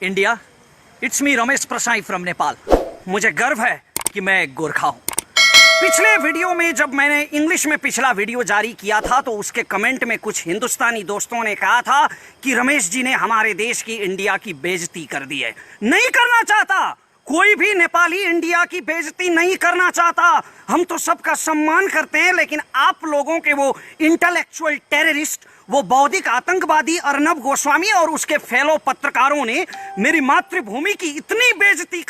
India, it's me Ramesh Prasai from Nepal. मुझे गर्व है कि मैं एक गोरखा हूँ। पिछले वीडियो में जब मैंने इंग्लिश में पिछला वीडियो जारी किया था तो उसके कमेंट में कुछ हिंदुस्तानी दोस्तों ने कहा था कि रमेश जी ने हमारे देश की, इंडिया की बेइज्जती कर दी है। नहीं करना चाहता, कोई भी नेपाली इंडिया की बेइज्जती नहीं करना चाहता। हम तो सबका सम्मान करते हैं, लेकिन आप लोगों के वो इंटेलेक्चुअल टेररिस्ट, वो बौद्धिक आतंकवादी अर्नब गोस्वामी और उसके फेलो पत्रकारों ने मेरी मातृभूमि की इतनी बेइज्जती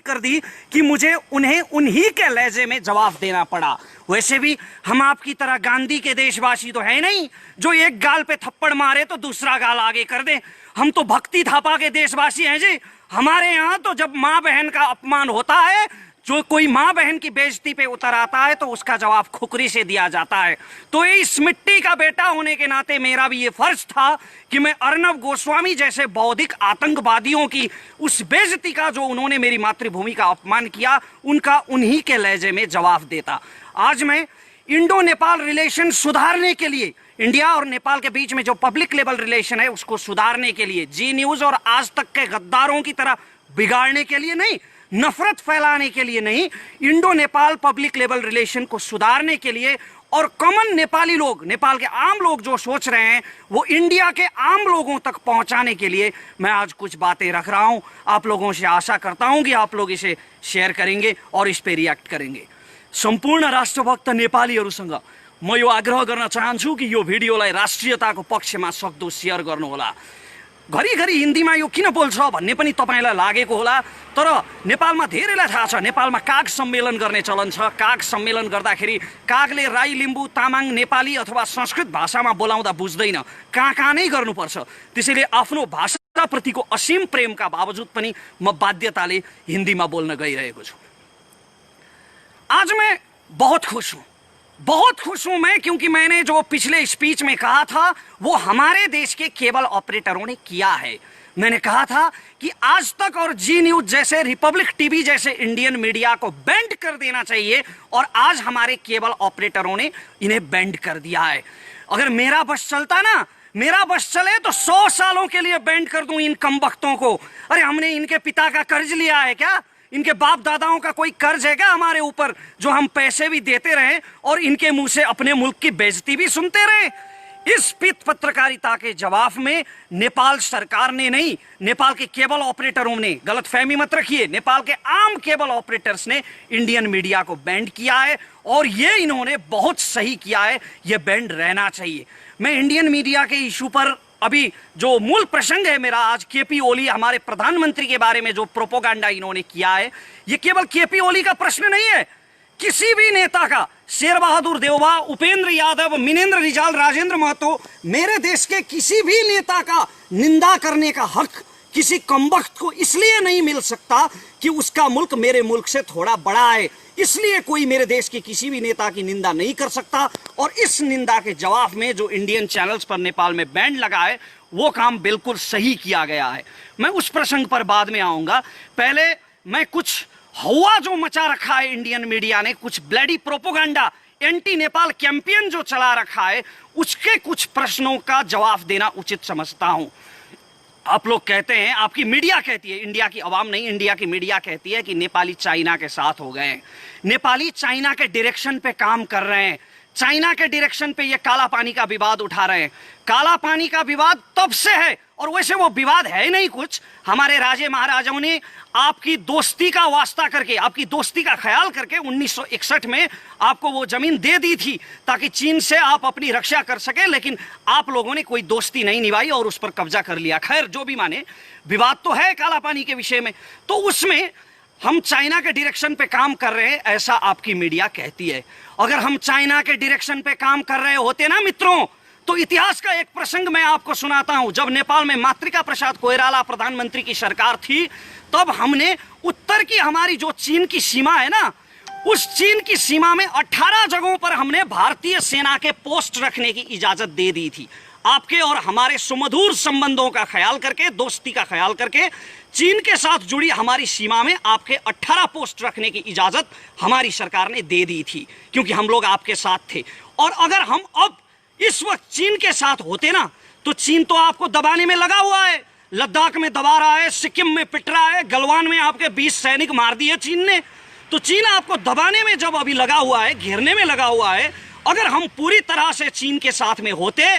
कर दी कि मुझे उन्हें उन्हीं के लहजे में जवाब देना पड़ा। वैसे भी हम आपकी तरह गांधी के देशवासी तो है नहीं जो एक गाल पे थप्पड़ मारे तो दूसरा गाल आगे कर दे। हम तो भक्ति थापा के देशवासी हैं जी। हमारे यहाँ तो जब माँ बहन का अपमान होता है, जो कोई माँ बहन की बेइज्जती पे उतर आता है तो उसका जवाब खुकरी से दिया जाता है। तो इस मिट्टी का बेटा होने के नाते मेरा भी ये फर्ज था कि मैं अर्नब गोस्वामी जैसे बौद्धिक आतंकवादियों की उस बेइज्जती का, जो उन्होंने मेरी मातृभूमि का अपमान किया, उनका उन्हीं के लहजे में जवाब देता। आज मैं इंडो नेपाल रिलेशन सुधारने के लिए, इंडिया और नेपाल के बीच में जो पब्लिक लेवल रिलेशन है उसको सुधारने के लिए, जी न्यूज और आज तक के गद्दारों की तरह बिगाड़ने के लिए नहीं, नफरत फैलाने के लिए नहीं, Indo Nepal public level relation को सुधारने के लिए और कॉमन नेपाली लोग, नेपाल के आम लोग जो सोच रहे हैं वो इंडिया के आम लोगों तक पहुंचाने के लिए मैं आज कुछ बातें रख रहा हूं। आप लोगों से आशा करता हूं कि आप लोग इसे शेयर करेंगे और इस पे रिएक्ट करेंगे। सम्पूर्ण राष्ट्रभक्त नेपालीहरूसँग म यो आग्रह गर्न चाहन्छु कि यो भिडियोलाई राष्ट्रियताको पक्षमा सक्दो शेयर गर्नुहोला। घरिघरि हिन्दीमा यो किन बोल्छ भन्ने पनि तपाईलाई लागेको होला, तर नेपालमा धेरैलाई थाहा छ नेपालमा काग सम्मेलन गर्ने चलन छ। काग सम्मेलन गर्दाखेरि कागले राई, लिम्बू, तामाङ, नेपाली अथवा संस्कृत भाषामा बोलाउँदा बुझ्दैन, कहाँ नै गर्नुपर्छ। त्यसैले आफ्नो भाषाप्रतिको असीम प्रेमका बावजुद पनि म बाध्यताले हिन्दीमा बोल्न गइरहेको छु। आज मैं बहुत खुश हूं मैं, क्योंकि मैंने जो पिछले स्पीच में कहा था वो हमारे देश के केबल ऑपरेटरों ने किया है। मैंने कहा था कि आज तक और जी न्यूज जैसे, रिपब्लिक टीवी जैसे इंडियन मीडिया को बैंड कर देना चाहिए, और आज हमारे केबल ऑपरेटरों ने इन्हें बैंड कर दिया है। अगर मेरा बस चलता ना, मेरा बस चले तो 100 सालों के लिए बैंड कर दूं इन कमबख्तों को। अरे हमने इनके पिता का कर्ज लिया है क्या? इनके बाप दादाओं का कोई कर्ज है क्या हमारे ऊपर, जो हम पैसे भी देते रहे और इनके मुंह से अपने मुल्क की बेइज्जती भी सुनते रहे? इस पित पत्रकारिता के जवाब में नेपाल सरकार ने नहीं, नेपाल के केबल ऑपरेटरों ने, गलतफहमी मत रखिए, नेपाल के आम केबल ऑपरेटर्स ने इंडियन मीडिया को बैंड किया है, और ये इन्होंने बहुत सही किया है। ये बैंड रहना चाहिए। मैं इंडियन मीडिया के इशू पर अभी जो मूल प्रसंग है मेरा आज, केपी ओली, हमारे प्रधानमंत्री के बारे में जो प्रोपोगंडा इन्होंने किया है, ये केवल केपी ओली का प्रश्न नहीं है, किसी भी नेता का, शेर बहादुर देववा, उपेंद्र यादव, मिनेंद्र रिजाल, राजेंद्र महतो, मेरे देश के किसी भी नेता का निंदा करने का हक किसी कमबख्त को इसलिए नहीं मिल सकता कि उसका मुल्क मेरे मुल्क से थोड़ा बड़ा है। इसलिए कोई मेरे देश के किसी भी नेता की निंदा नहीं कर सकता, और इस निंदा के जवाब में जो इंडियन चैनल्स पर नेपाल में बैंड लगा है वो काम बिल्कुल सही किया गया है। मैं उस प्रसंग पर बाद में आऊंगा। पहले मैं कुछ हवा जो मचा रखा है इंडियन मीडिया ने, कुछ bloody propaganda, anti Nepal campaign जो चला रखा है, उसके कुछ प्रश्नों का जवाब देना उचित समझता हूं। आप लोग कहते हैं, आपकी मीडिया कहती है, इंडिया की आवाम नहीं, इंडिया की मीडिया कहती है कि नेपाली चाइना के साथ हो गए, नेपाली चाइना के डायरेक्शन पे काम कर रहे हैं, चाइना के डायरेक्शन पे ये काला पानी का विवाद उठा रहे हैं। काला पानी का विवाद तब से है, और वैसे वो विवाद है नहीं कुछ, हमारे राजे महाराजाओं ने आपकी दोस्ती का वास्ता करके, आपकी दोस्ती का ख्याल करके 1961 में आपको वो जमीन दे दी थी ताकि चीन से आप अपनी रक्षा कर सके, लेकिन आप लोगों ने कोई दोस्ती नहीं निभाई और उस पर कब्जा कर लिया। खैर, जो भी माने, विवाद तो है काला पानी के विषय में, तो उसमें हम चाइना के डायरेक्शन पे काम कर रहे हैं ऐसा आपकी मीडिया कहती है। अगर हम चाइना के डायरेक्शन पे काम कर रहे होते ना मित्रों, तो इतिहास का एक प्रसंग मैं आपको सुनाता हूं। जब नेपाल में मातृका प्रसाद कोइराला प्रधानमंत्री की सरकार थी, तब हमने उत्तर की हमारी जो चीन की सीमा है ना, उस चीन की सीमा में 18 जगहों पर हमने भारतीय सेना के पोस्ट रखने की इजाजत दे दी थी। आपके और हमारे सुमधुर संबंधों का ख्याल करके, दोस्ती का ख्याल करके, चीन के साथ जुड़ी हमारी सीमा में आपके 18 पोस्ट रखने की इजाजत हमारी सरकार ने दे दी थी, क्योंकि हम लोग आपके साथ थे। और अगर हम अब इस वक्त चीन के साथ होते ना, तो चीन तो आपको दबाने में लगा हुआ है, लद्दाख में दबा रहा है, सिक्किम में पिट रहा है, गलवान में आपके 20 सैनिक मार दिए चीन ने। तो चीन आपको दबाने में जब अभी लगा हुआ है, घेरने में लगा हुआ है, अगर हम पूरी तरह से चीन के साथ में होते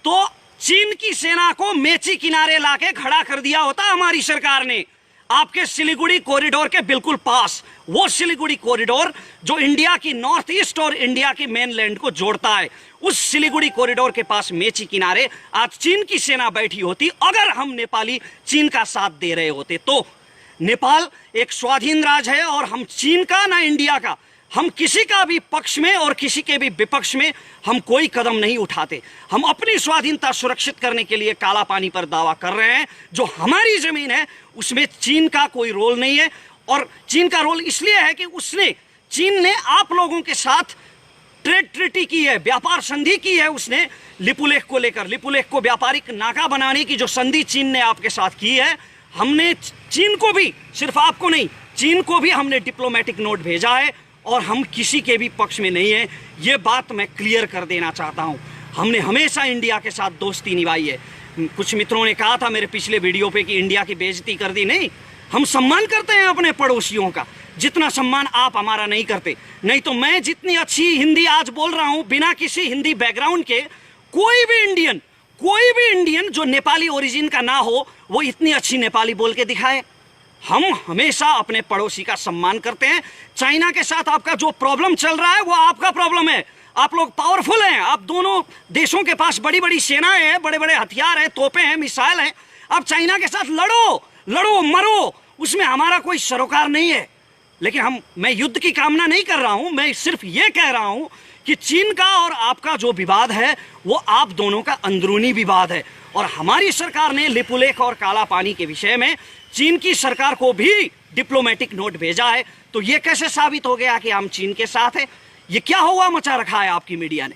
तो चीन की सेना को मेची किनारे लाके खड़ा कर दिया होता हमारी सरकार ने, आपके सिलीगुड़ी कॉरिडोर के बिल्कुल पास। वो सिलीगुड़ी कॉरिडोर जो इंडिया की नॉर्थ ईस्ट और इंडिया की मेनलैंड को जोड़ता है, उस सिलीगुड़ी कॉरिडोर के पास मेची किनारे आज चीन की सेना बैठी होती अगर हम नेपाली चीन का साथ दे रहे होते तो। नेपाल एक स्वाधीन राज्य है और हम चीन का ना इंडिया का, हम किसी का भी पक्ष में और किसी के भी विपक्ष में हम कोई कदम नहीं उठाते। हम अपनी स्वाधीनता सुरक्षित करने के लिए काला पानी पर दावा कर रहे हैं। जो हमारी जमीन है उसमें चीन का कोई रोल नहीं है, और चीन का रोल इसलिए है कि चीन ने आप लोगों के साथ ट्रेड ट्रीटी की है, व्यापार संधि की है उसने लिपुलेख को लेकर। लिपुलेख को व्यापारिक नाका बनाने की जो संधि चीन ने आपके साथ की है, हमने चीन को भी, सिर्फ आपको नहीं, चीन को भी हमने डिप्लोमेटिक नोट भेजा है और हम किसी के भी पक्ष में नहीं है। ये बात मैं क्लियर कर देना चाहता हूँ। हमने हमेशा इंडिया के साथ दोस्ती निभाई है। कुछ मित्रों ने कहा था मेरे पिछले वीडियो पे कि इंडिया की बेइज्जती कर दी। नहीं, हम सम्मान करते हैं अपने पड़ोसियों का, जितना सम्मान आप हमारा नहीं करते। नहीं तो मैं जितनी अच्छी हिंदी आज बोल रहा हूँ बिना किसी हिंदी बैकग्राउंड के, कोई भी इंडियन जो नेपाली ओरिजिन का ना हो वो इतनी अच्छी नेपाली बोल के दिखाए। हम हमेशा अपने पड़ोसी का सम्मान करते हैं। चाइना के साथ आपका जो प्रॉब्लम चल रहा है वो आपका प्रॉब्लम है। आप लोग पावरफुल हैं, आप दोनों देशों के पास बड़ी बड़ी सेनाएं हैं, बड़े बड़े हथियार हैं, तोपें हैं, मिसाइल हैं। आप चाइना के साथ लड़ो मरो, उसमें हमारा कोई सरोकार नहीं है। लेकिन मैं युद्ध की कामना नहीं कर रहा हूं, मैं सिर्फ ये कह रहा हूं कि चीन का और आपका जो विवाद है वो आप दोनों का अंदरूनी विवाद है। और हमारी सरकार ने लिपुलेख और काला पानी के विषय में चीन की सरकार को भी डिप्लोमेटिक नोट भेजा है। तो ये कैसे साबित हो गया कि हम चीन के साथ हैं? ये क्या हुआ मचा रखा है आपकी मीडिया ने?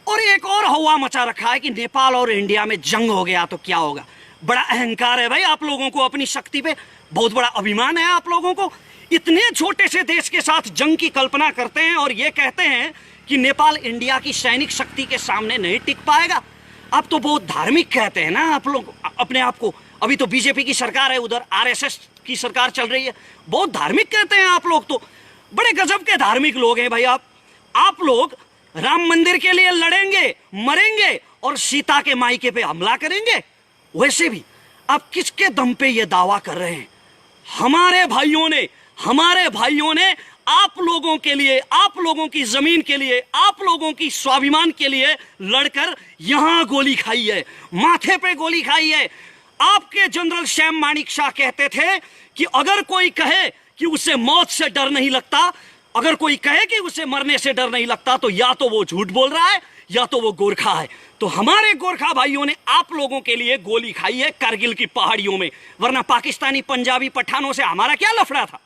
और एक और हुआ मचा रखा है कि नेपाल और इंडिया में जंग हो गया तो क्या होगा। बड़ा अहंकार है भाई आप लोगों को अपनी शक्ति पे, बहुत बड़ा अभिमान है आप लोगों को। इतने छोटे से देश के साथ जंग की कल्पना करते हैं और ये कहते हैं कि नेपाल इंडिया की सैनिक शक्ति के सामने नहीं टिक पाएगा। आप तो बहुत धार्मिक कहते हैं ना आप लोग अपने आप को। अभी तो बीजेपी की सरकार है, उधर आरएसएस की सरकार चल रही है, बहुत धार्मिक कहते हैं आप लोग। तो बड़े गजब के धार्मिक लोग हैं भाई आप लोग राम मंदिर के लिए लड़ेंगे, मरेंगे और सीता के मायके पे हमला करेंगे। वैसे भी आप किसके दम पे ये दावा कर रहे हैं? हमारे भाइयों ने आप लोगों के लिए, आप लोगों की जमीन के लिए, आप लोगों की स्वाभिमान के लिए लड़कर यहां गोली खाई है, माथे पे गोली खाई है। आपके जनरल सैम मानेकशॉ कहते थे कि अगर कोई कहे कि उसे मौत से डर नहीं लगता, अगर कोई कहे कि उसे मरने से डर नहीं लगता, तो या तो वो झूठ बोल रहा है या तो वो गोरखा है। तो हमारे गोरखा भाइयों ने आप लोगों के लिए गोली खाई है कारगिल की पहाड़ियों में, वरना पाकिस्तानी पंजाबी पठानों से हमारा क्या लफड़ा था?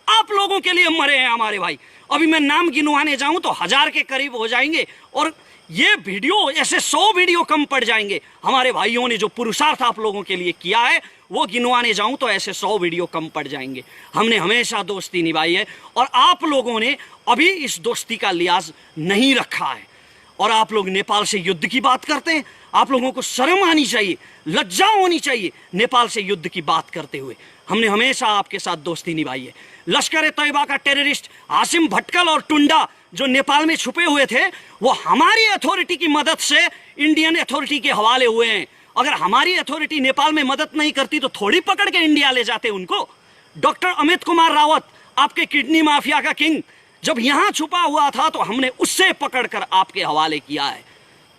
आप लोगों के लिए मरे हैं हमारे भाई। अभी मैं नाम गिनवाने जाऊं तो 1000 के करीब हो जाएंगे और ये वीडियो ऐसे 100 वीडियो कम पड़ जाएंगे। हमारे भाइयों ने जो पुरुषार्थ आप लोगों के लिए किया है वो गिनवाने जाऊं तो ऐसे 100 वीडियो कम पड़ जाएंगे। हमने हमेशा दोस्ती निभाई है और आप लोगों ने अभी इस दोस्ती का लिहाज नहीं रखा है। और आप लोग नेपाल से युद्ध की बात करते हैं। आप लोगों को शर्म आनी चाहिए, लज्जा होनी चाहिए नेपाल से युद्ध की बात करते हुए। हमने हमेशा आपके साथ दोस्ती निभाई है। लश्कर ए तैयबा का टेररिस्ट हाशिम भटकल और टुंडा जो नेपाल में छुपे हुए थे, वो हमारी अथॉरिटी की मदद से इंडियन अथॉरिटी के हवाले हुए हैं। अगर हमारी अथॉरिटी नेपाल में मदद नहीं करती तो थोड़ी पकड़ के इंडिया ले जाते उनको। डॉक्टर अमित कुमार रावत, आपके किडनी माफिया का किंग, जब यहां छुपा हुआ था तो हमने उससे पकड़कर आपके हवाले किया है।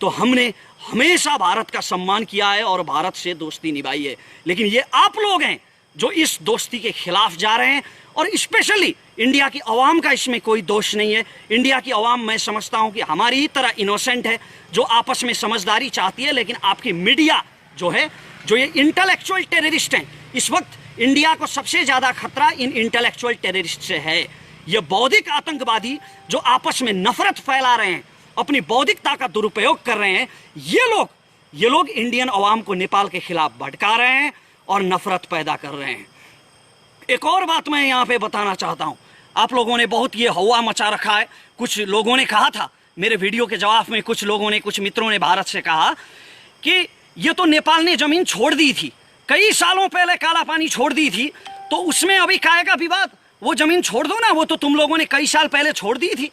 तो हमने हमेशा भारत का सम्मान किया है और भारत से दोस्ती निभाई है। लेकिन ये आप लोग हैं जो इस दोस्ती के खिलाफ जा रहे हैं। और स्पेशली इंडिया की आवाम का इसमें कोई दोष नहीं है। इंडिया की आवाम मैं समझता हूं कि हमारी ही तरह इनोसेंट है, जो आपस में समझदारी चाहती है। लेकिन आपकी मीडिया जो है, जो ये इंटेलेक्चुअल टेररिस्ट हैं, इस वक्त इंडिया को सबसे ज्यादा खतरा इन इंटेलेक्चुअल टेररिस्ट से है। ये बौद्धिक आतंकवादी जो आपस में नफरत फैला रहे हैं, अपनी बौद्धिकता का दुरुपयोग कर रहे हैं, ये लोग इंडियन अवाम को नेपाल के खिलाफ भड़का रहे हैं और नफरत पैदा कर रहे हैं। एक और बात मैं यहाँ पे बताना चाहता हूँ। आप लोगों ने बहुत ये हवा मचा रखा है। कुछ लोगों ने कहा था मेरे वीडियो के जवाब में, कुछ मित्रों ने भारत से कहा कि ये तो नेपाल ने जमीन छोड़ दी थी, कई सालों पहले काला पानी छोड़ दी थी, तो उसमें अभी काहे का विवाद? वो जमीन छोड़ दो ना, वो तो तुम लोगों ने कई साल पहले छोड़ दी थी।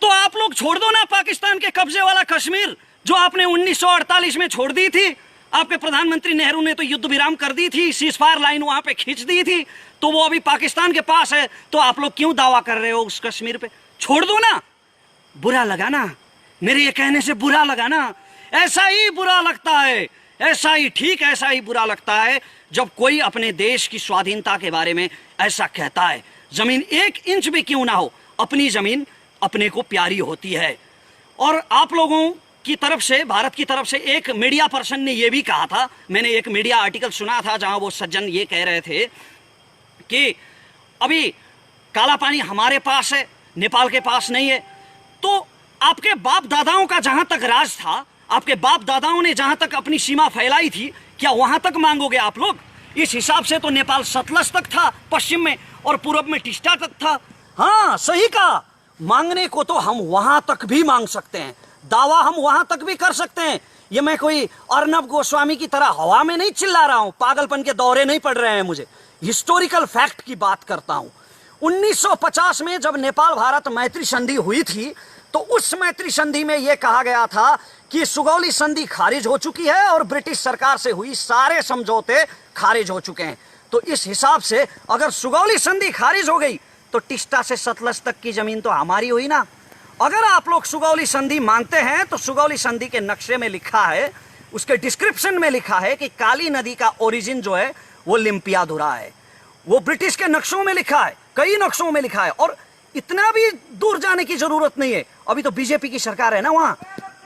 तो आप लोग छोड़ दो ना पाकिस्तान के कब्जे वाला कश्मीर, जो आपने 1948 में छोड़ दी थी। आपके प्रधानमंत्री नेहरू ने तो युद्ध विराम कर दी थी, सीजफायर लाइन वहां पे खींच दी थी, तो वो अभी पाकिस्तान के पास है। तो आप लोग क्यों दावा कर रहे हो उस कश्मीर पे? छोड़ दो ना। बुरा लगा ना? मेरे ये कहने से बुरा लगा ना? ऐसा ही बुरा लगता है, ऐसा ही, ठीक ऐसा ही बुरा लगता है जब कोई अपने देश की स्वाधीनता के बारे में ऐसा कहता है। जमीन 1 इंच भी क्यों ना हो, अपनी जमीन अपने को प्यारी होती है। और आप लोगों की तरफ से, भारत की तरफ से एक मीडिया पर्सन ने यह भी कहा था, मैंने एक मीडिया आर्टिकल सुना था जहां वो सज्जन ये कह रहे थे कि अभी काला पानी हमारे पास है, नेपाल के पास नहीं है। तो आपके बाप दादाओं का जहां तक राज था, आपके बाप दादाओं ने जहां तक अपनी सीमा फैलाई थी, क्या वहां तक मांगोगे आप लोग? इस हिसाब से तो नेपाल सतलज तक था पश्चिम में, और पूरब में टिस्टा तक था। हाँ, सही कहा, मांगने को तो हम वहां तक भी मांग सकते हैं, दावा हम वहां तक भी कर सकते हैं। ये मैं कोई अर्नब गोस्वामी की तरह हवा में नहीं चिल्ला रहा हूं, पागलपन के दौरे नहीं पड़ रहे हैं मुझे, हिस्टोरिकल फैक्ट की बात करता हूं। 1950 में जब नेपाल भारत मैत्री संधि हुई थी, तो उस मैत्री संधि में यह कहा गया था कि सुगौली संधि खारिज हो चुकी है और ब्रिटिश सरकार से हुई सारे समझौते खारिज हो चुके हैं। तो इस हिसाब से अगर सुगौली संधि खारिज हो गई तो टिस्टा से सतलज तक की जमीन तो हमारी हुई ना। अगर आप लोग सुगौली संधि मानते हैं तो सुगौली संधि के नक्शे में लिखा है, उसके डिस्क्रिप्शन में लिखा है कि काली नदी का ओरिजिन जो है वो लिम्पियाधुरा है। वो ब्रिटिश के नक्शों में लिखा है, कई नक्शों में लिखा है, और इतना भी दूर जाने की जरूरत नहीं है। अभी तो बीजेपी की सरकार है ना वहां,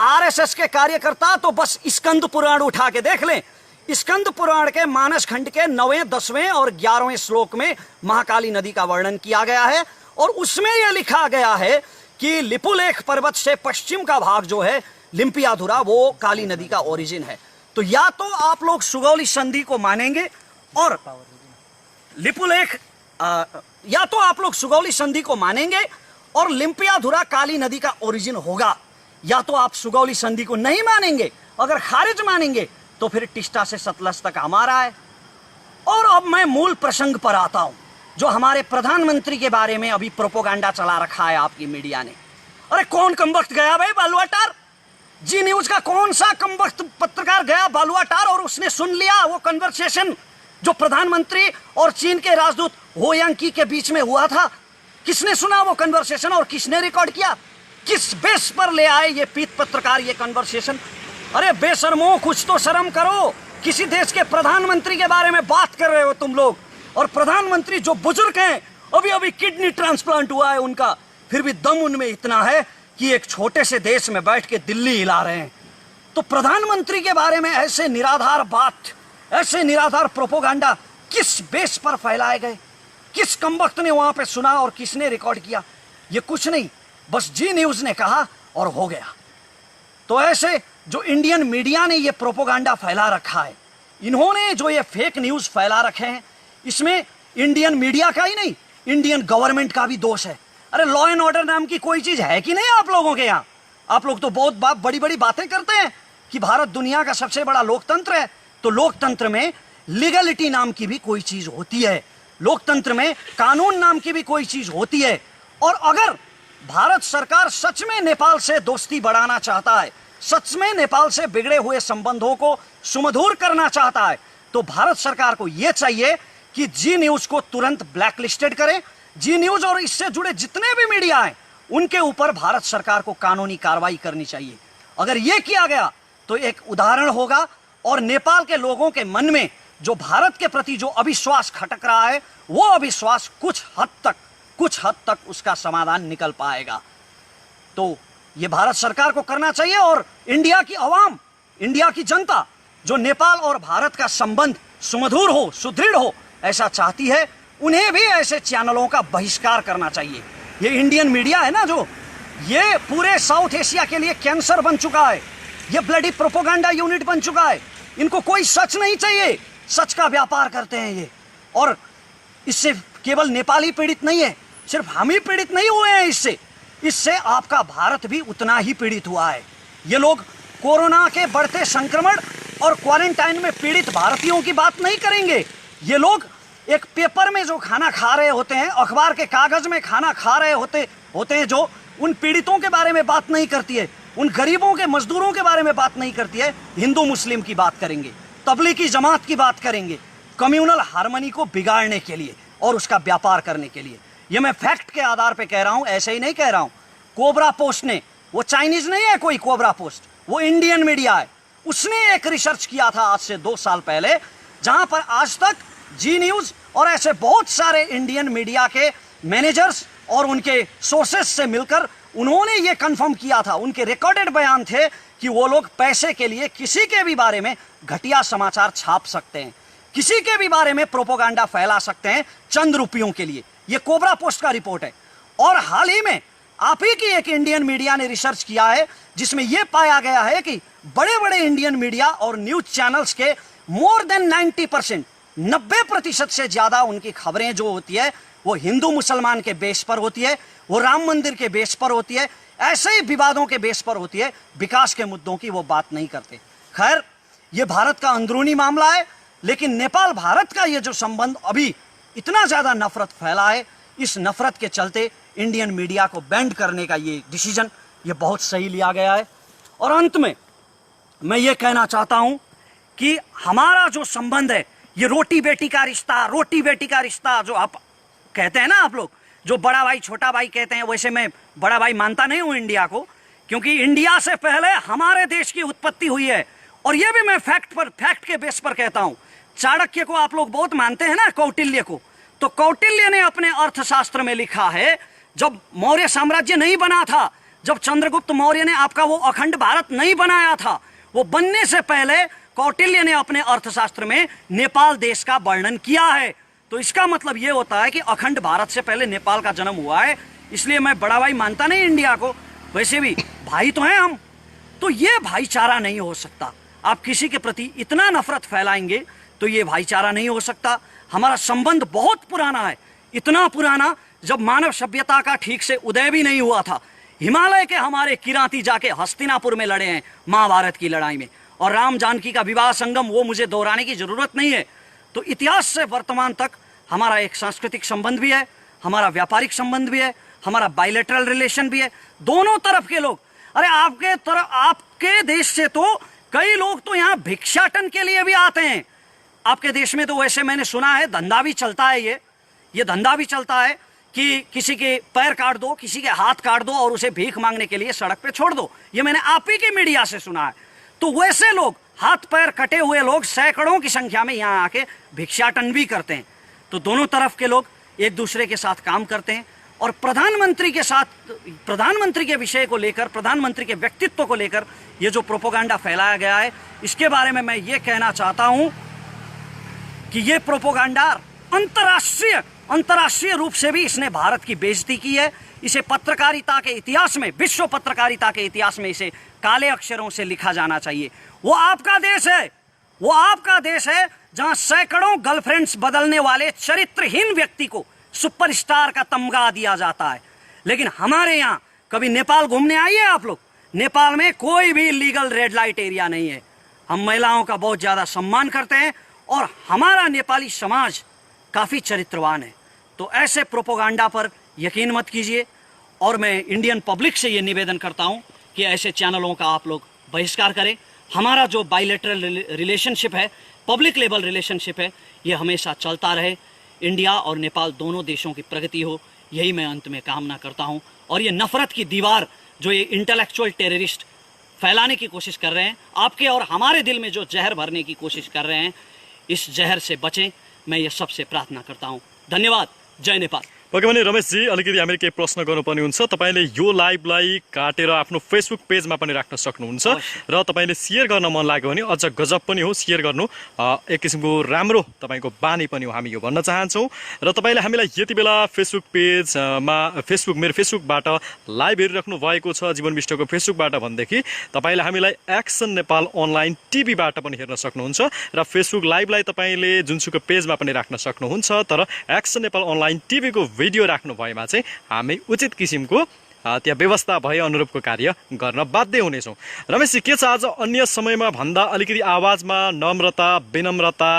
आरएसएस के कार्यकर्ता तो बस स्कंद पुराण उठा के देख लें। स्कंद पुराण के मानस खंड के 9वें, 10वें और 11वें श्लोक में महाकाली नदी का वर्णन किया गया है, और उसमें यह लिखा गया है कि लिपुलेख पर्वत से पश्चिम का भाग जो है लिम्पियाधुरा, वो काली नदी का ओरिजिन है। तो या तो आप लोग सुगौली संधि को मानेंगे और लिपुलेख, या तो आप लोग सुगौली संधि को मानेंगे और लिम्पियाधुरा काली नदी का ओरिजिन होगा, या तो आप सुगौली संधि को नहीं मानेंगे। अगर खारिज मानेंगे तो फिर टिस्टा से सतलज तक हमारा है। और अब मैं मूल प्रसंग पर आता हूं, जो हमारे प्रधानमंत्री के बारे में अभी प्रोपोगंडा चला रखा है आपकी मीडिया ने। अरे कौन कमबख्त गया भाई बालुआटार? जी न्यूज का कौन सा कमबख्त पत्रकार गया बालुआटार और उसने सुन लिया वो कन्वर्सेशन जो प्रधानमंत्री और चीन के राजदूत हो यांकी के बीच में हुआ था? किसने सुना वो कन्वर्सेशन और किसने रिकॉर्ड किया? किस बेस पर ले आए ये पीत पत्रकार ये कन्वर्सेशन? अरे बेशर्मो, कुछ तो शर्म करो। किसी देश के प्रधानमंत्री के बारे में बात कर रहे हो तुम लोग, और प्रधानमंत्री जो बुजुर्ग हैं, अभी अभी किडनी ट्रांसप्लांट हुआ है उनका, फिर भी दम उनमें इतना है कि एक छोटे से देश में बैठ के दिल्ली हिला रहे हैं। तो प्रधानमंत्री के बारे में ऐसे निराधार बात, ऐसे निराधार प्रोपोगंडा किस बेस पर फैलाए गए? किस कमबख्त ने वहां पे सुना और किसने रिकॉर्ड किया? ये कुछ नहीं, बस जी न्यूज ने कहा और हो गया। तो ऐसे जो इंडियन मीडिया ने ये प्रोपोगंडा फैला रखा है, इन्होंने जो ये फेक न्यूज फैला रखे हैं, इसमें इंडियन मीडिया का ही नहीं, इंडियन गवर्नमेंट का भी दोष है। अरे लॉ एंड ऑर्डर नाम की कोई चीज है कि नहीं आप लोगों के यहाँ? आप लोग तो बहुत बड़ी बड़ी बातें करते हैं कि भारत दुनिया का सबसे बड़ा लोकतंत्र है। तो लोकतंत्र में लीगलिटी नाम की भी कोई चीज होती है, लोकतंत्र में कानून नाम की भी कोई चीज होती है। और अगर भारत सरकार सच में नेपाल से दोस्ती बढ़ाना चाहता है, सच में नेपाल से बिगड़े हुए संबंधों को सुमधुर करना चाहता है, तो भारत सरकार को यह चाहिए कि जी न्यूज को तुरंत ब्लैकलिस्टेड करें। जी न्यूज और इससे जुड़े जितने भी मीडिया हैं, उनके ऊपर भारत सरकार को कानूनी कार्रवाई करनी चाहिए। अगर यह किया गया तो एक उदाहरण होगा, और नेपाल के लोगों के मन में जो भारत के प्रति जो अविश्वास खटक रहा है, वो अविश्वास कुछ हद तक उसका समाधान निकल पाएगा। तो ये भारत सरकार को करना चाहिए, और इंडिया की आवाम, इंडिया की जनता जो नेपाल और भारत का संबंध सुमधुर हो, सुदृढ़ हो, ऐसा चाहती है, उन्हें भी ऐसे चैनलों का बहिष्कार करना चाहिए। ये इंडियन मीडिया है ना, जो ये पूरे साउथ एशिया के लिए कैंसर बन चुका है, ये ब्लडी प्रोपोगंडा यूनिट बन चुका है। इनको कोई सच नहीं चाहिए, सच का व्यापार करते हैं ये। और इससे केवल नेपाल ही पीड़ित नहीं है, सिर्फ हम ही पीड़ित नहीं हुए हैं इससे आपका भारत भी उतना ही पीड़ित हुआ है। ये लोग कोरोना के बढ़ते संक्रमण और क्वारंटाइन में पीड़ित भारतीयों की बात नहीं करेंगे। ये लोग एक पेपर में जो खाना खा रहे होते हैं, अखबार के कागज में खाना खा रहे होते हैं, जो उन पीड़ितों के बारे में बात नहीं करती है, उन गरीबों के मजदूरों के बारे में बात नहीं करती है। हिंदू मुस्लिम की बात करेंगे, तबलीगी जमात की बात करेंगे, कम्युनल हार्मनी को बिगाड़ने के लिए और उसका व्यापार करने के लिए। ये मैं फैक्ट के आधार पे कह रहा हूं, ऐसे ही नहीं कह रहा हूं। कोबरा पोस्ट ने, वो चाइनीज नहीं है कोई कोबरा पोस्ट, वो इंडियन मीडिया है, उसने एक रिसर्च किया था आज से 2 साल पहले, जहां पर आज तक जी न्यूज और ऐसे बहुत सारे इंडियन मीडिया के मैनेजर्स और उनके सोर्सेस से मिलकर उन्होंने ये कंफर्म किया था, उनके रिकॉर्डेड बयान थे कि वो लोग पैसे के लिए किसी के भी बारे में घटिया समाचार छाप सकते हैं, किसी के भी बारे में प्रोपोगंडा फैला सकते हैं चंद रुपयों के लिए। ये कोबरा पोस्ट का रिपोर्ट है। और हाल ही में आप ही की एक इंडियन मीडिया ने रिसर्च किया है, जिसमें यह पाया गया है कि बड़े बड़े इंडियन मीडिया और न्यूज चैनल्स के मोर देन 90%, 90% से ज्यादा उनकी खबरें जो होती है वो हिंदू मुसलमान के बेस पर होती है, वो राम मंदिर के बेस पर होती है, ऐसे ही विवादों के बेस पर होती है, विकास के मुद्दों की वो बात नहीं करते। खैर, ये भारत का अंदरूनी मामला है, लेकिन नेपाल भारत का ये जो संबंध अभी इतना ज्यादा नफरत फैला है, इस नफरत के चलते इंडियन मीडिया को बैंड करने का ये डिसीजन ये बहुत सही लिया गया है। और अंत में मैं ये कहना चाहता हूं कि हमारा जो संबंध है, ये रोटी बेटी का रिश्ता, रोटी बेटी का रिश्ता जो आप कहते हैं ना, आप लोग जो बड़ा भाई छोटा भाई कहते हैं, वैसे मैं बड़ा भाई मानता नहीं हूं इंडिया को, क्योंकि इंडिया से पहले हमारे देश की उत्पत्ति हुई है। और ये भी मैं फैक्ट के बेस पर कहता हूं। चाणक्य को आप लोग बहुत मानते हैं ना, कौटिल्य को, तो कौटिल्य ने अपने अर्थशास्त्र में लिखा है, जब मौर्य साम्राज्य नहीं बना था, जब चंद्रगुप्त मौर्य ने आपका वो अखंड भारत नहीं बनाया था, वो बनने से पहले कौटिल्य ने अपने अर्थशास्त्र में नेपाल देश का वर्णन किया है। तो इसका मतलब ये होता है कि अखंड भारत से पहले नेपाल का जन्म हुआ है। इसलिए मैं बड़ा भाई मानता नहीं इंडिया को, वैसे भी भाई तो हैं हम। तो ये भाईचारा नहीं हो सकता। आप किसी के प्रति इतना नफरत फैलाएंगे तो ये भाईचारा नहीं हो सकता। हमारा संबंध बहुत पुराना है, इतना पुराना जब मानव सभ्यता का ठीक से उदय भी नहीं हुआ था। हिमालय के हमारे किराती जाके हस्तिनापुर में लड़े हैं महाभारत की लड़ाई में, और राम जानकी का विवाह संगम वो मुझे दोहराने की जरूरत नहीं है। तो इतिहास से वर्तमान तक हमारा एक सांस्कृतिक संबंध भी है, हमारा व्यापारिक संबंध भी है, हमारा बायलैटरल रिलेशन भी है। दोनों तरफ के लोग, अरे आपके देश से तो कई लोग तो यहाँ भिक्षाटन के लिए भी आते हैं। आपके देश में तो वैसे मैंने सुना है धंधा भी चलता है, ये धंधा भी चलता है कि किसी के पैर काट दो, किसी के हाथ काट दो और उसे भीख मांगने के लिए सड़क पे छोड़ दो। ये मैंने आप ही की मीडिया से सुना है। तो वैसे लोग, हाथ पैर कटे हुए लोग सैकड़ों की संख्या में यहाँ आके भिक्षाटन भी करते हैं। तो दोनों तरफ के लोग एक दूसरे के साथ काम करते हैं। और प्रधानमंत्री के साथ, प्रधानमंत्री के विषय को लेकर, प्रधानमंत्री के व्यक्तित्व को लेकर ये जो प्रोपोगंडा फैलाया गया है, इसके बारे में मैं ये कहना चाहता हूं कि ये प्रोपोगंडा अंतर्राष्ट्रीय रूप से भी इसने भारत की बेइज्जती की है। इसे पत्रकारिता के इतिहास में, विश्व पत्रकारिता के इतिहास में इसे काले अक्षरों से लिखा जाना चाहिए। वो आपका देश है, वो आपका देश है जहां सैकड़ों गर्लफ्रेंड्स बदलने वाले चरित्रहीन व्यक्ति को सुपरस्टार का तमगा दिया जाता है। लेकिन हमारे यहाँ कभी नेपाल घूमने आइए आप लोग, नेपाल में कोई भी लीगल रेड लाइट एरिया नहीं है। हम महिलाओं का बहुत ज्यादा सम्मान करते हैं और हमारा नेपाली समाज काफी चरित्रवान है। तो ऐसे प्रोपोगंडा पर यकीन मत कीजिए। और मैं इंडियन पब्लिक से ये निवेदन करता हूं कि ऐसे चैनलों का आप लोग बहिष्कार करें। हमारा जो बायलैटरल रिलेशनशिप है, पब्लिक लेवल रिलेशनशिप है, ये हमेशा चलता रहे। इंडिया और नेपाल दोनों देशों की प्रगति हो, यही मैं अंत में कामना करता हूं। और ये नफरत की दीवार जो ये इंटेलेक्चुअल टेररिस्ट फैलाने की कोशिश कर रहे हैं, आपके और हमारे दिल में जो जहर भरने की कोशिश कर रहे हैं, इस जहर से बचें, मैं ये सबसे प्रार्थना करता हूं। धन्यवाद। जय नेपाल। ओके भने रमेशजी, अलिकति हामीले केही प्रश्न गर्नुपर्ने हुन्छ। तपाईँले यो लाइभलाई काटेर आफ्नो फेसबुक पेजमा पनि राख्न सक्नुहुन्छ र तपाईँले सेयर गर्न मन लाग्यो भने अझ गजब पनि हो, सेयर गर्नु एक किसिमको राम्रो तपाईँको बानी पनि हो, हामी यो भन्न चाहन्छौँ। र तपाईँले हामीलाई यति बेला फेसबुक पेजमा मेरो फेसबुकबाट लाइभ हेरिराख्नु भएको छ, जीवन विष्टको फेसबुकबाट भनेदेखि तपाईँले हामीलाई एक्सन नेपाल अनलाइन टिभीबाट पनि हेर्न सक्नुहुन्छ र फेसबुक लाइभलाई तपाईँले जुनसुकै पेजमा पनि राख्न सक्नुहुन्छ। तर एक्सन नेपाल अनलाइन टिभीको भिडियो राख्नु भएमा चाहिँ हामी उचित किसिमको त्यहाँ व्यवस्था भए अनुरूपको कार्य गर्न बाध्य हुनेछौँ। रमेशजी, के छ आज अन्य समयमा भन्दा अलिकति आवाजमा नम्रता विनम्रता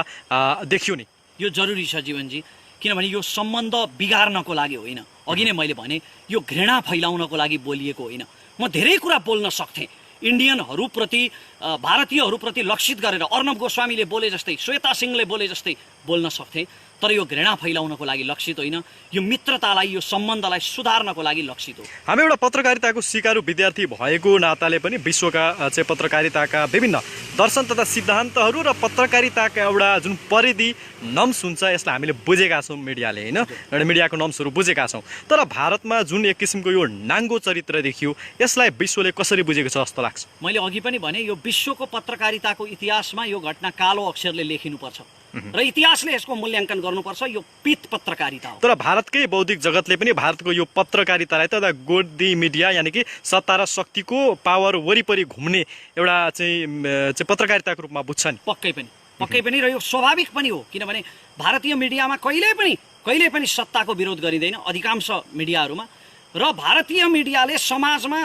देखियो नि? यो जरुरी छ जीवनजी, किनभने यो सम्बन्ध बिगार्नको लागि होइन, अघि नै मैले भने यो घृणा फैलाउनको लागि बोलिएको होइन। म धेरै कुरा बोल्न सक्थेँ, इन्डियनहरूप्रति भारतीयहरूप्रति लक्षित गरेर अर्णव गोस्वामीले बोले जस्तै, श्वेता सिंहले बोले जस्तै बोल्न सक्थेँ, तर यो घृणा फैलाउनको लागि लक्षित होइन, यो मित्रतालाई यो सम्बन्धलाई सुधार्नको लागि लक्षित हो। हामी एउटा पत्रकारिताको सिकारु विद्यार्थी भएको नाताले पनि विश्वका चाहिँ पत्रकारिताका विभिन्न दर्शन तथा सिद्धान्तहरू र पत्रकारिताका एउटा जुन परिधि नम्स हुन्छ यसलाई हामीले बुझेका छौँ, मिडियाले होइन, एउटा मिडियाको नम्सहरू बुझेका छौँ। तर भारतमा जुन एक किसिमको यो नाङ्गो चरित्र देखियो यसलाई विश्वले कसरी बुझेको छ जस्तो लाग्छ? मैले अघि पनि भने यो विश्वको पत्रकारिताको इतिहासमा यो घटना कालो अक्षरले लेखिनुपर्छ र इतिहासले यसको मूल्याङ्कन गर्नुपर्छ। यो पित पत्रकारिता हो। तर भारतकै बौद्धिक जगतले पनि भारतको यो पत्रकारितालाई त गोदी मिडिया यानि कि सत्ता र शक्तिको पावर वरिपरि घुम्ने एउटा चाहिँ पत्रकारिताको रूपमा बुझ्छ नि? पक्कै पनि, र यो स्वाभाविक पनि हो, किनभने भारतीय मिडियामा कहिल्यै पनि सत्ताको विरोध गरिँदैन अधिकांश मिडियाहरूमा, र भारतीय मिडियाले समाजमा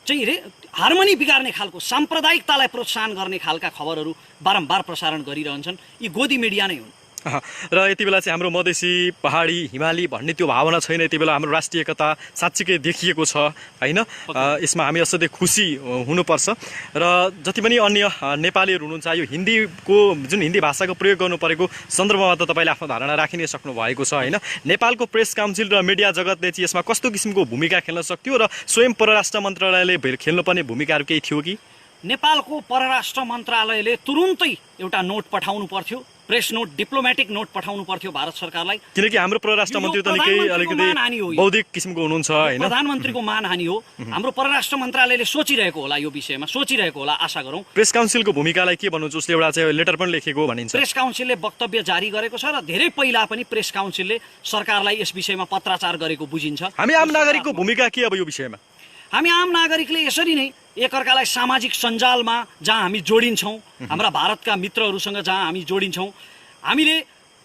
चाहिँ हार्मोनी बिगार्ने खालको साम्प्रदायिकतालाई प्रोत्साहन गर्ने खालका खबरहरू बारम्बार प्रसारण गरिरहन्छन्। यी गोदी मिडिया नै हुन्। र यति बेला चाहिँ हाम्रो मधेसी पहाडी हिमाली भन्ने त्यो भावना छैन। यति बेला हाम्रो राष्ट्रिय एकता साँच्चीकै देखिएको छ होइन। यसमा हामी असाध्यै खुसी हुनुपर्छ। र जति पनि अन्य नेपालीहरू हुनुहुन्छ, यो हिन्दीको जुन हिन्दी भाषाको प्रयोग गर्नु परेको सन्दर्भमा त तपाईँले आफ्नो धारणा राखि नै सक्नु भएको छ होइन। नेपालको प्रेस काउन्सिल र मिडिया जगतले चाहिँ यसमा कस्तो किसिमको भूमिका खेल्न सक्थ्यो र स्वयं परराष्ट्र मन्त्रालयले खेल्नुपर्ने भूमिकाहरू केही थियो कि? नेपालको परराष्ट्र मन्त्रालयले तुरुन्तै एउटा नोट पठाउनु पर्थ्यो, प्रेस नोट, डिप्लोमेटिक नोट पठाउनु पर्थ्यो भारत सरकारलाई, किनकि हाम्रो परराष्ट्र मन्त्री त निकै अलिकति बौद्धिक किसिमको हुनुहुन्छ होइन। प्रधानमन्त्रीको मानहानि हो। हाम्रो परराष्ट्र मन्त्रालयले सोचिरहेको होला, यो विषयमा सोचिरहेको होला, आशा गरौँ। प्रेस काउन्सिलको भूमिकालाई के भन्नुहुन्छ? उसले एउटा चाहिँ लेटर पनि लेखेको भनिन्छ। प्रेस काउन्सिलले वक्तव्य जारी गरेको छ र धेरै पहिला पनि प्रेस काउन्सिलले सरकारलाई यस विषयमा पत्राचार गरेको बुझिन्छ। हामी आम नागरिकको भूमिका के अब यो विषयमा? हामी आम नागरिकले यसरी नै एकअर्कालाई सामाजिक सञ्जालमा जहाँ हामी जोडिन्छौँ, हाम्रा भारतका मित्रहरूसँग जहाँ हामी जोडिन्छौँ, हामीले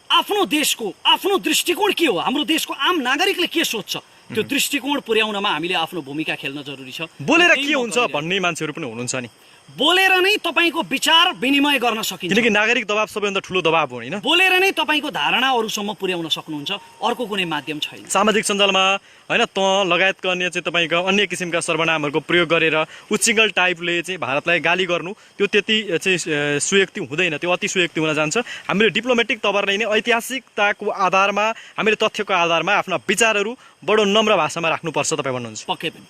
आफ्नो देशको आफ्नो दृष्टिकोण के हो, हाम्रो देशको आम नागरिकले के सोच्छ, त्यो दृष्टिकोण पुर्याउनमा हामीले आफ्नो भूमिका खेल्न जरुरी छ। बोलेर के हुन्छ भन्ने मान्छेहरू पनि हुनुहुन्छ नि। बोलेर नै तपाईँको विचार विनिमय गर्न सकिन्छ, किनकि नागरिक दबाव सबैभन्दा ठुलो दबाव हो होइन। बोलेर नै तपाईँको धारणा अरूसम्म पुर्याउन सक्नुहुन्छ, अर्को कुनै माध्यम छैन। सामाजिक सञ्जालमा होइन त लगायतका अन्य चाहिँ तपाईँको अन्य किसिमका सर्वनामहरूको प्रयोग गरेर उच्चिङ्गल टाइपले चाहिँ भारतलाई गाली गर्नु त्यो त्यति चाहिँ सुयुक्ति हुँदैन, त्यो अति सुयुक्ति हुन जान्छ। हामीले डिप्लोमेटिक तवरले नै ऐतिहासिकताको आधारमा हामीले तथ्यको आधारमा आफ्ना विचारहरू बडो नम्र भाषामा राख्नुपर्छ तपाईँ भन्नुहुन्छ? पक्कै पनि।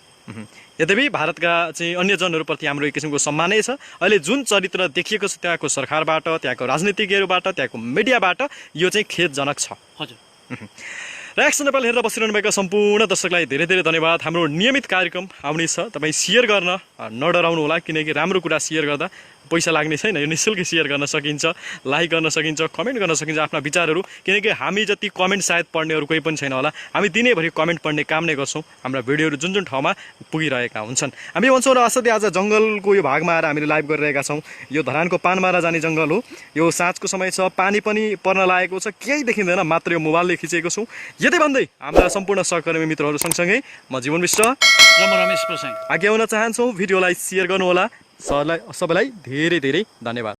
यद्यपि भारतका चाहिँ अन्य जनहरूप्रति हाम्रो एक किसिमको सम्मानै छ। अहिले जुन चरित्र देखिएको छ त्यहाँको सरकारबाट, त्यहाँको राजनीतिज्ञहरूबाट, त्यहाँको मिडियाबाट यो चाहिँ खेदजनक छ। हजुर। र एक्सन नेपाल हेरेर बसिरहनु भएका सम्पूर्ण दर्शकलाई धेरै धेरै धन्यवाद। हाम्रो नियमित कार्यक्रम आउने छ, तपाईँ सेयर गर्न नडराउनु होला, किनकि राम्रो कुरा सेयर गर्दा पैसा लाग्ने छैन, यो निःशुल्क सेयर गर्न सकिन्छ, लाइक गर्न सकिन्छ, कमेन्ट गर्न सकिन्छ आफ्ना विचारहरू, किनकि हामी जति कमेन्ट सायद पढ्नेहरू कोही पनि छैन होला। हामी दिनैभरि कमेन्ट पढ्ने काम नै गर्छौँ। हाम्रा भिडियोहरू जुन जुन ठाउँमा पुगिरहेका हुन्छन् हामी भन्छौँ। र असाध्यै आज जङ्गलको यो भागमा आएर हामीले लाइभ गरिरहेका छौँ। यो धरानको पानमारा जाने जङ्गल हो, यो साँझको समय छ, पानी पनि पर्न लागेको छ, केही देखिँदैन, मात्र यो मोबाइलले खिचेको छौँ। यति भन्दै हाम्रा सम्पूर्ण सहकर्मी मित्रहरू सँगसँगै म जीवन विष्ट र म रमेश प्रसाई आज्ञा हुन चाहन्छौँ। भिडियोलाई सेयर गर्नुहोला। सबैलाई धेरै धेरै धन्यवाद।